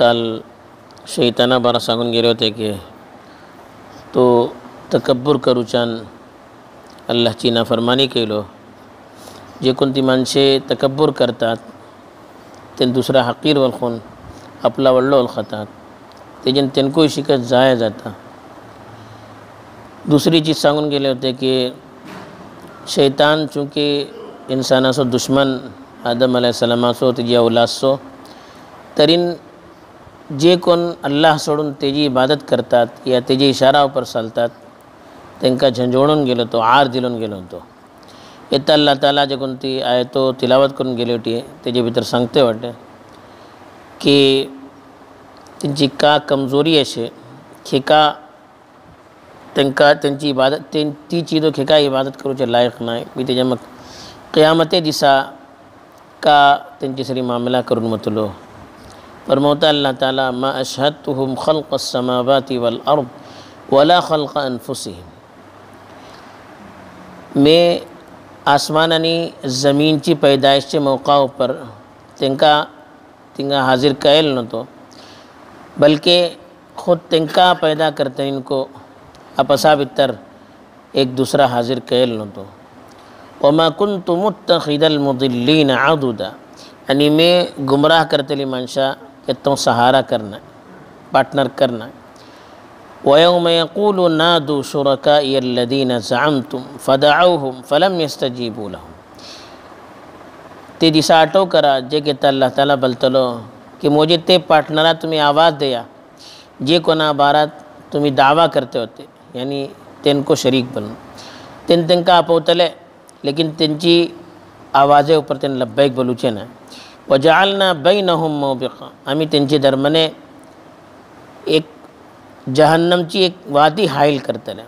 काल शैताना बारा सांगून गेले होते की तो तकब्बुर करूच्यान अल्लाहची नाफरमानी केलो. जे कोणती माणसे तकब्बुर करतात ते दुसरा हकीर वळखून आपला वडलो वळखतात तेजन तेनको शिकत जाया जाता. दुसरी चीज सांगून गेले होते की शैतान चूँकि इंसानाचो दुश्मन आदम अलैहिस्सलामाचो तेजी औलादचो तरीन जे कोण अल्लाह सोडून तेजी इबादत करतात या तेजे इशारा पर चालतात तेंका झंझोळून गेलो तो, आर दिलून गेलो तो. येता अल्लाह ताला जे कोणती आयतो तिलावत करून गेली होती तेजे भितर सांगते वाटते की तेंची का कमजोरी अशे खेका तेंका तेंची इबादत ती चीजो खेका इबादत करूचे लायक नाही. मी तेजे मग क़यामते दिसा का तेंची सरी मामला करून मतलो. फरमावता अल्लाह ताला मा अशहदतुहुम खल्क़ अस्समावाति वल अर्द वला खल्क़ अनफुसिहिम. मैं आसमान आणि ज़मीनची पैदाइशचे मौका पर तिंगा हाजिर कयल नतो बल्कि खुद तिंका पैदा करते इनको आपसा भीतर एक दूसरा हाजिर कयल नतो. वमा कुन्तु मुत्तखिदल मुदिल्लीन अदुदा आणि मैं गुमराह करतेली माणसा येतो सहारा करना पार्टनर करना. वयौम यक़ूलु नादू शुरकाई अल्लदीन ज़अमतुम फदअऊहुम फलम यस्तजीबू लहुम. ते दिसा आठव करा जे कहता अल्लाह ताला बलतलो कि मुझे ते पार्टनरा तुम्ही आवाज़ दिया जे कोना बारात तुम्ही दावा करते होते यानी तेनको शरीक बनून तेंका आपवतले लेकिन तेंची आवाजे ऊपर तेन लब्बैक बोलूचे ना. वजअलना बैनहुम मौबिक़ा आम्ही तेंचे दरम्याने एक जहन्नमची एक वादी हायल करतले.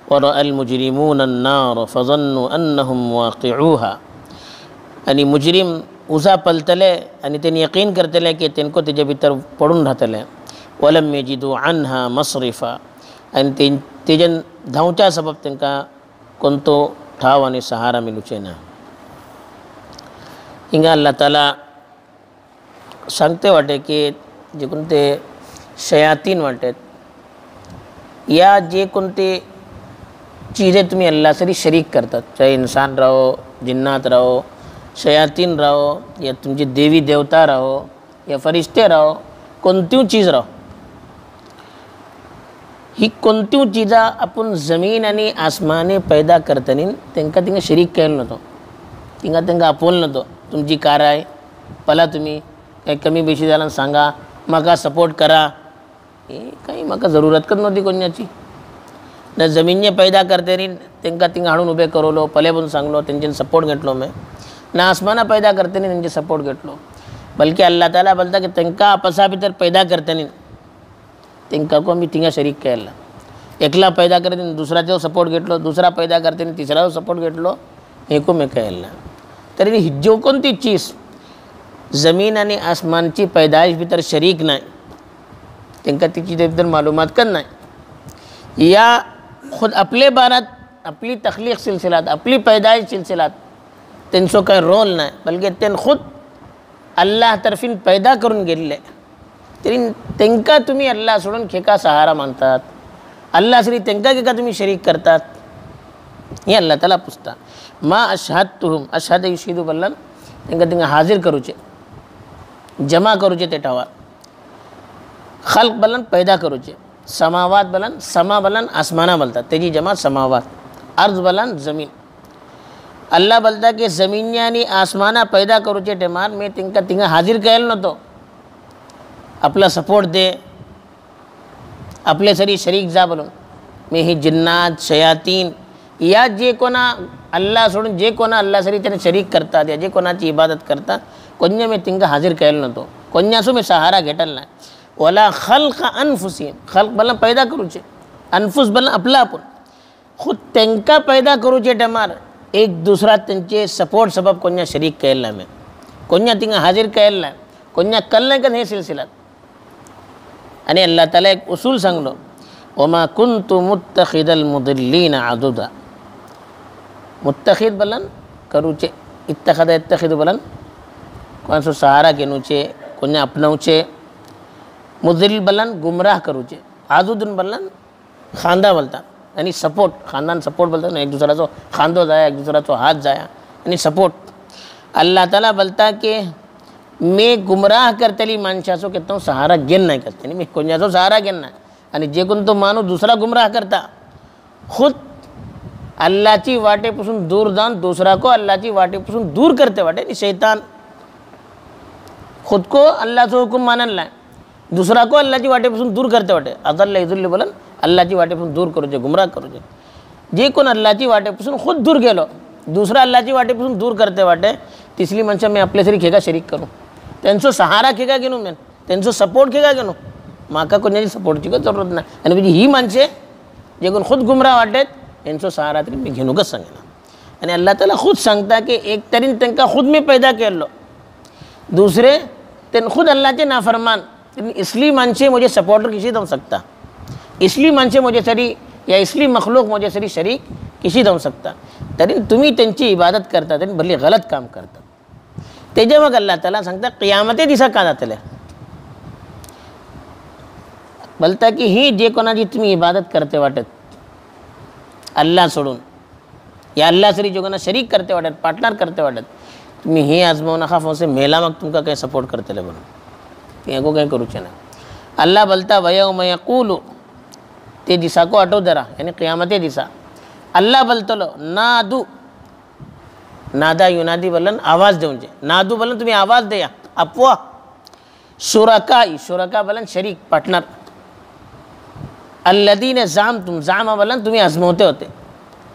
वरअल मुजरिमून अन्नार फज़न्नु अन्नहुम वाक़िऊहा आणि मुजरिम उजा पलतले आणि त्यांनी यकीन करतले की तेनको तेजे भितर पडून राहतले. वलम यजिदू अन्हा मसरिफा आणि तेजन धावच्या सबब तेंका कोणतो ठाव आणि सहारा मिलूचे ना. हिंगा अल्लाह ताला सांगते वाटे की जे कोणते शयातीन वाटेत या जे कोणते चीज़ें तुम्ही अल्लाह से शरीक करतात चाहे इंसान रहो जिन्नात रहो शयातीन रहो या तुमचे देवी देवता रहो या फरिश्ते रहो कोणती चीज़ रहो ही कोणती चीज़ा आपण ज़मीन आणि आसमाने पैदा करतनी तेंका तिंगा शरीक केल नतो तिंगा आपोल नतो. तुमची कार आहे पला तुम्ही काही कमी बेशी झाला सांगा मका सपोर्ट करा हे काही मका जरूरतच नव्हती कोणाची ना. जमीनने पैदा करते नी तेंका तिंगा हाडून उभे करवलो पले पण सांगलो तेंचे सपोर्ट घेतलो मैं ना. आसमाना पैदा करते नी तेंचे सपोर्ट घेतलो बल्कि अल्लाह ताला बोलता की तेंका आपसा भितर पैदा करते नी तेंका को आम्ही तिंगा शरीक केला. एकला पैदा करते दुसऱ्याचो सपोर्ट घेतलो दुसरा पैदा करते तिसऱ्याचो सपोर्ट घेतलो एको मैं केला. तरी जो कोणती चीज ज़मीन आणि आसमानची पैदाइश भितर शरीक नाही तेंका तिची भितर मालूमात कर नाही या खुद आपले बारात आपली तख्लीक सिलसिलात आपली पैदाइश सिलसिलात तेंचो काही रोल नाही बल्कि तेन खुद अल्लाह तर्फीन पैदा करून गेले तरी तेंका तुम्ही अल्लाह सोडून खेका सहारा मानतात अल्लाह श्री तेंका खेका तुम्ही शरीक करतात हे अल्लाह ताला पुछता. मा अशहदतुहुम अशहद युशीदु बल्लन तेंका तिंगा हाजीर करूचे, जमा करूचे ते ठावार. खल्क बलन पैदा करूचे, समावात बलन, समा बलन आसमाना बोलतात, तेजी जमा समावात. अर्ज बलन जमीन. अल्लाह बोलता की जमीन आणि आसमाना पैदा करूचे टेमार मी तिंका तिंगा हाजीर केलं नव्हतो. आपला सपोर्ट दे, आपले सरी शरीक जा बोलून. मी ही जिन्नात शयातीन या जे कोणा अल्लाह सोडून जे कोणा अल्लाह सरी त्याने शरीक करतात या जे कोणाची इबादत करतात कोण्या मी तिंका हाजीर केलं नव्हतो. कोण्यासो मी सहारा घेतला नाही. वला खल्क अनफुसिहिम, खल्क बलन पैदा करूचे, अनफुस बलन आपला आपण. खुद तेंका पैदा करूचे टेमार एक दुसरा त्यांचे सपोर्ट सबब कोण्या शरीक केला नाही, कोण्या तिंगा हाजीर केलं नाही, कोण्या कल नाही का हे सिलसिलात. आणि अल्लाह ताला एक उसूल सांगलो, वमा कुंतु मुत्तखिदल मुदिल्लीन अदुदा. मुत्तखिद बलन करूचे, इत्तखदा इत्तखिद बलन कोणासो सहारा घेणूचे, कोण्या अपनावचे. मुदिल बलन गुमराह करूचे, आदुदन बलन खांदा बोलतात आणि सपोर्ट, खानदान सपोर्ट बोलतात. एक दुसराचो खांदो जाया, एक दुसराचो हात जाया आणि सपोर्ट. अल्लाह ताला बोलता की मी गुमराह करतली माणसाचो केतो सहारा घेन नाही करते, मी कोणाचो सहारा घेन नाही. आणि जे कोण तो माणूस दुसरा गुमराह करता खुद अल्लाहची वाटेपासून दूर जाऊन दुसरा को अल्लाहची वाटेपासून दूर करते वाटे. शैतान खुद को अल्लाहचा हुकुम मानन नाही, दुसरा को अल्लाहची वाटेपासून दूर करते वाटे. अदल्ला इजुल्ली बोलन अल्लाहची वाटेपासून दूर करूचे, गुमराह करूचे. जे कोण अल्लाहची वाटेपासून खुद दूर गेलो, दुसरा अल्लाहची वाटेपासून दूर करते वाटे. तिसरी माणसं मी आपल्या सरी खेगा शरीक करू, त्यांचा सहारा खेगा घेणू, मी त्यांचा सपोर्ट खेगा घेणू. माका कोणाची सपोर्टची काही जरूरत नाही. आणि म्हणजे ही माणसे जे कोण खुद गुमराह वाटेत यांचा सहारा तरी मी घेणूकच सांगेन. आणि अल्लाह ताला खुद सांगता की एक तरी त्यांना खुद मी पैदा केलो, दूसरे तेन खुद अल्लाहचे नाफरमान. इसलिए मानसे मुझे सपोर्टर किसी दम सकता, इसलिए मानसे मुझे सरी या इसलिए मखलूक मुझे सरी शरीक किसी दम सकता. तरी तुम्ही त्यांची इबादत करता तरी भले गलत काम करता. तेजे मग अल्लाह ताला सांगता क़ियामते दिसा का जातले बोलता की ही जे कोणाची तुम्ही इबादत करते वाटत अल्लाह सोडून या अल्लाह सरी जो कोणा शरीक करते वाटत, पार्टनर करते वाटत, तुम्ही हे आजमावू नका फोसे मेला मग तुमका काही सपोर्ट करते म्हणून तेको काही करूचे नाही. अल्लाह बोलता वयौम यक़ूलु, ते दिसा को आठव जरा, यानी क़ियामते दिसा. अल्लाह बोलतलो नादू, नादा युनादी बोलन आवाज़ देऊचे, नादू बोलन तुम्ही आवाज़ द्या. अपवा शुरकाई, शुरका बोलन शरीक पार्टनर. अल्लदीने जाम तुम, जामा बोलन तुम्ही आजमावते होते,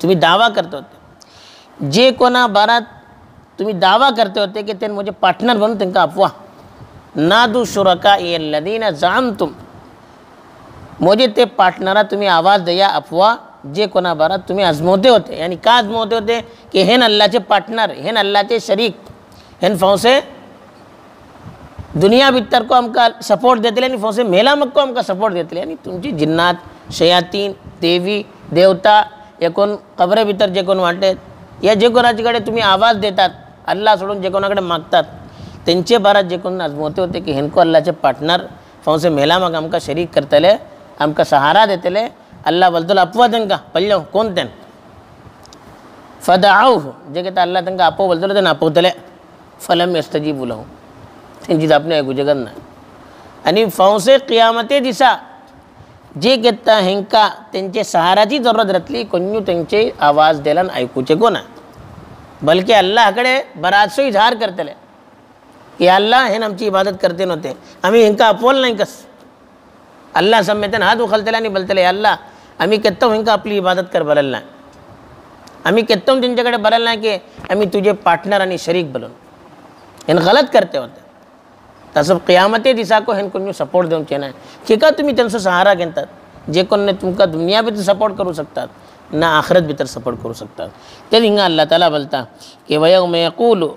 तुम्ही दावा करते होते. जे कोणा बारात तुम्ही दावा करते होते की ते मुझे पार्टनर बनून त्यांना अपवा. नादू शुरका अल्लदीने जाम तुम, मुझे ते पार्टनरा तुम्ही आवाज़ द्या अपवा जे कोणा बारात तुम्ही आजमावते होते. यानी का आजमावते होते की हेन अल्लाहचे पार्टनर, हेन अल्लाहचे शरीक, हेन फौसे दुनिया भीतर को हमका सपोर्ट देते आणि फौसे मेला मग को हमका सपोर्ट देते. आणि तुमची जिन्नात शयातीन देवी देवता या कोण कबरे भीतर जे कोण वाटते या जे कोणाच्याकडे तुम्ही आवाज़ देतात अल्लाह सोडून जे कोणाकडे मागतात त्यांचे बारात जे कोण आजमावते होते की हेनको अल्लाहचे पार्टनर फौसे मेला मग हमका शरीक करतले, हमका सहारा देतले. अल्लाह बोलतो अपवा त्यांना पल्लो कोण त्यान फदआऊ, जे कहता अल्लाह त्यांना आपो बोलतो त्यांना आपवतले. फलम यस्तजीबू लहू, त्यांची आपणे ऐकू जगत नाही. आणि फौसे क़ियामते दिसा जे घेता हेंका त्यांचे सहाराची जरूरत रतली, कोणी त्यांचे आवाज़ द्यायला ऐकूचे कोणा. बल्कि अल्लाहकडे बराचसो इजहार करतले की अल्लाह हेन आमची इबादत करते नव्हते, आम्ही हेंका अपवल नाही कस. अल्लाह सम्मेतन हात उखलतले आणि बोलतले अल्लाह आम्ही केत्तो हेंका आपली इबादत कर बरल नाही, आम्ही केत्तो त्यांच्याकडे बरल नाही की आम्ही तुझे पार्टनर आणि शरीक बोलून हेन गलत करते होते. तसं क़ियामते दिसा को हेन कोणी सपोर्ट देऊचे नाही. ठीक आहे तुम्ही त्यांचा सहारा घेतात, जे कोणी तुमका दुनिया भीतर सपोर्ट करू शकतात ना आखरत भीतर सपोर्ट करू शकतात. ते हिंगा अल्लाह ताला बोलता की वयौम यक़ूलु,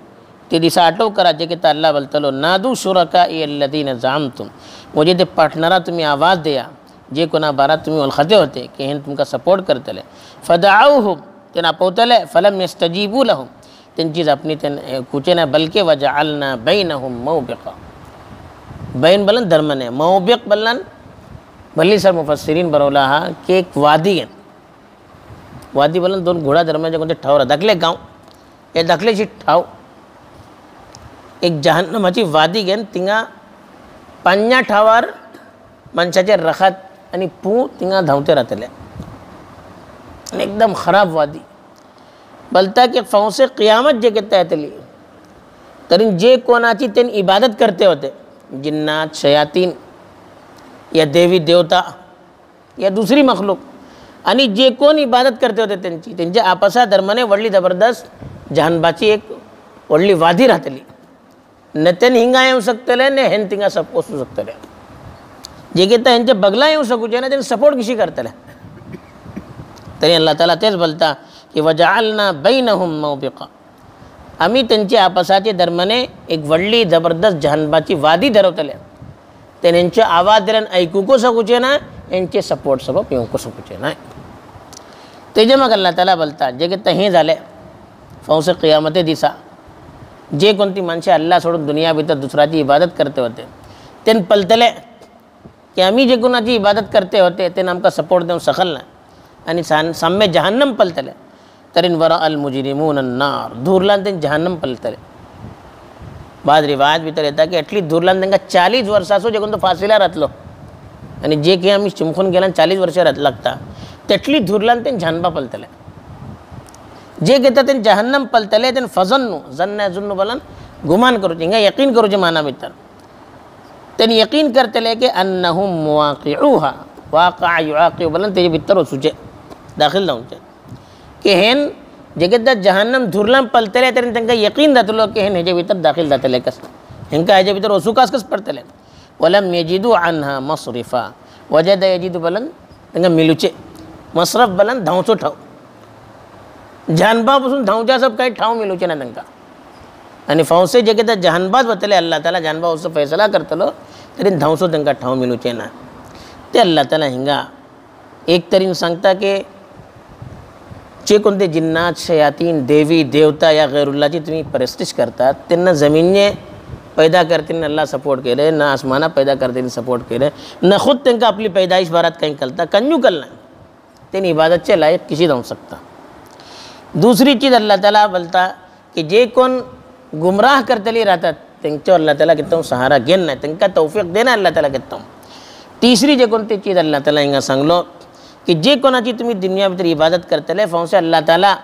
ते दिसा आठव करा जे की अल्लाह बोलतलो नादू शुरकाई अल्लदीने जामतुम, मुझे ते पार्टनरा तुम्ही आवाज़ द्या जे कोणा बारात तुम्ही ओळखते होते की हेन तुमका सपोर्ट करतले. फदआऊहुम, त्यांना पवतले. फलम यस्तजीबू लहुम, त्यांची आपणी त्यां कुचे ना बल्कि वजअलना बैनहुम मौबिक़ा. बैन बलन धर्मने, मौबिक़ बलन भली सर मुफस्सिरीन बरवला हा की एक वादी आहे. वादी बलन दोन घोडा धर्माचे कोणते ठावरा दाखले गाव, हे दाखलेची ठाव एक जहन्नमाची वादी घेन तिंगा 50 ठावार मनशाचे रखात आणि पू तिंगा धांवते राहतले आणि एकदम खराब वादी बोलता की फौसे क़ियामत जे कहता येतली तरी जे कोणाची त्यांनी इबादत करते होते जिन्नात शयातीन या देवी देवता या दुसरी मखलूक आणि जे कोण इबादत करते होते त्यांच्या आपसा धर्माने व्हडली जबरदस्त जहानबाची एक व्हडली वादी राहतली न तेन हिंगा येऊ शकतले ने हेन तिंगा सब पोसू शकतले जे घेता ह्यांचे बगला येऊ शकूचे ना त्यांनी सपोर्ट कशी करतले तरी अल्लाह ताला तेच बोलता की वजअलना बैनहुम मौबिqa आम्ही त्यांच्या आपसाच्या दरम्याने एक व्हडली जबरदस्त जहानबाची वादी धरवतले त्यांचे आवाज दिल्यान ऐकूको शकूचे ना यांचे सपोर्ट सबब येऊको शकूचे नाही तेजे मग अल्लाह ताला बोलता जे घेता हे झाले फौस क़ियामते दिसा जे कोणती माणसे अल्लाह सोडून दुनिया भितर दुसऱ्याची इबादत करते होते तेन पलतले की आम्ही जे कोणाची इबादत करते होते ते आमका सपोर्ट देऊन सकल ना आणि साम्य जहन्नम पलतले तरीन वरा अल मुजरिमून अन्नार धूरलान ते जहन्नम पलतले बाद रिवायत भितर येता की एटली धूरलान त्यांना 40 वर्षासो जे कोण तो फाशीला राहतलो आणि जे की आम्ही चिमखून गेला 40 वर्ष लागता तेटली धूरलान ते जहन्नम पलतले जे घेता ते जहन्नम पलतले ते फजन्नु जन्न जुन्नु बलन गुमान करू हिंगा यकीन करूचे माना भितर त्यांनी यकीन करतले की अन्नहुम मुवाक़िऊहा वाक़ा युआक़िउ बलन तेजे भितर वसूचे दाखिल जाऊचे की हेन जे घेता जहन्नम धूरलान पलतले तरी त्यांना यकीन जातलो की हेन हेजे भितर दाखिल जातले कस हिंका हेजे भितर वसूकास कस पडतले वलम यजिदु अन्हा मसरिफा वजद यजिदु बलन त्यांना मिलूचे मसरफ बलन धावचो ठाव जहानबापासून धावच्या सब काही ठाव मिलूचे ना त्यांना आणि फौसे जे घेता जहानबाज बतले अल्लाह ताला जहानबा उसो फैसला करतलो तरी धावसो त्यांना ठाव मिलूचे ना ते अल्लाह ताला हिंगा एक तरीन सांगता की जे कोणते जिन्नात शयातीन देवी देवता या गैरुल्लाची तुम्ही परस्तिश करतात त्यांना जमीनने पैदा करते अल्लाह सपोर्ट केले ना आसमाना पैदा करते सपोर्ट केले न खुद त्यांना आपली पैदाइश भरात काही कलता कंजू कलना त्यांनी इबादतचे लायक किसी जाऊ सकता दूसरी चीज़ अल्लाह ताला बोलता कि जे कोण गुमराह करतली राहतात त्यांच्यावर अल्लाह ताला कहता हूँ सहारा घेन नाही त्यांना तौफीक देना अल्लाह ताला कहता हूँ तीसरी जे कोणती चीज़ अल्लाह ताला हिंगा सांगलो कि जे कोणाची तुम्ही दुनिया भितर इबादत करतले फौसे अल्लाह ताला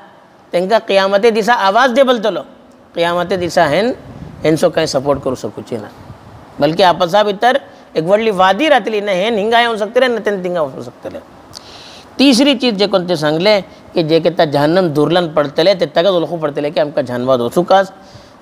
त्यांना क़ियामते दिसा आवाज दे बोलतलो क़ियामते दिसा हेनसो काही सपोर्ट करू शकूचे ना बल्कि आपसा भितर एक व्हडली वादी राहतली ना हेन हिंगा येऊ शकतले ना तेन तिंगा होऊ शकतले तीसरी चीज़ जे कोणते सांगले कि जे कहता जहन्नम दुर्लन पडतले ते तगत ओळखू पडतले की आमका जानबाद वचूकास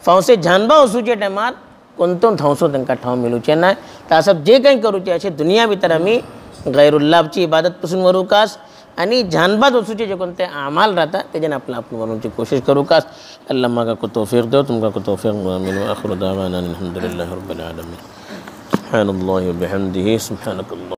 फौसे जानबा वचूचे टायमार कोणतो धावसो तांकां ठाव मिलूचे ना तासब जे काही करूचे अशे दुनिया भितर आमी गैरुल्लाहची इबादत पासून वरूकास आणि जानबाद वचूचे जे कोणते अमाल राहता तेजेन आपलं आपण वरूची कोशिश करूकास अल्लाह म्हाका को तौफीक देव तुमका को तौफीक मिलो आखिर दावाना अल्हम्दुलिल्लाहि रब्बिल आलमीन सुब्हानल्लाहि व बिहम्दिही सुब्हानकल्लाह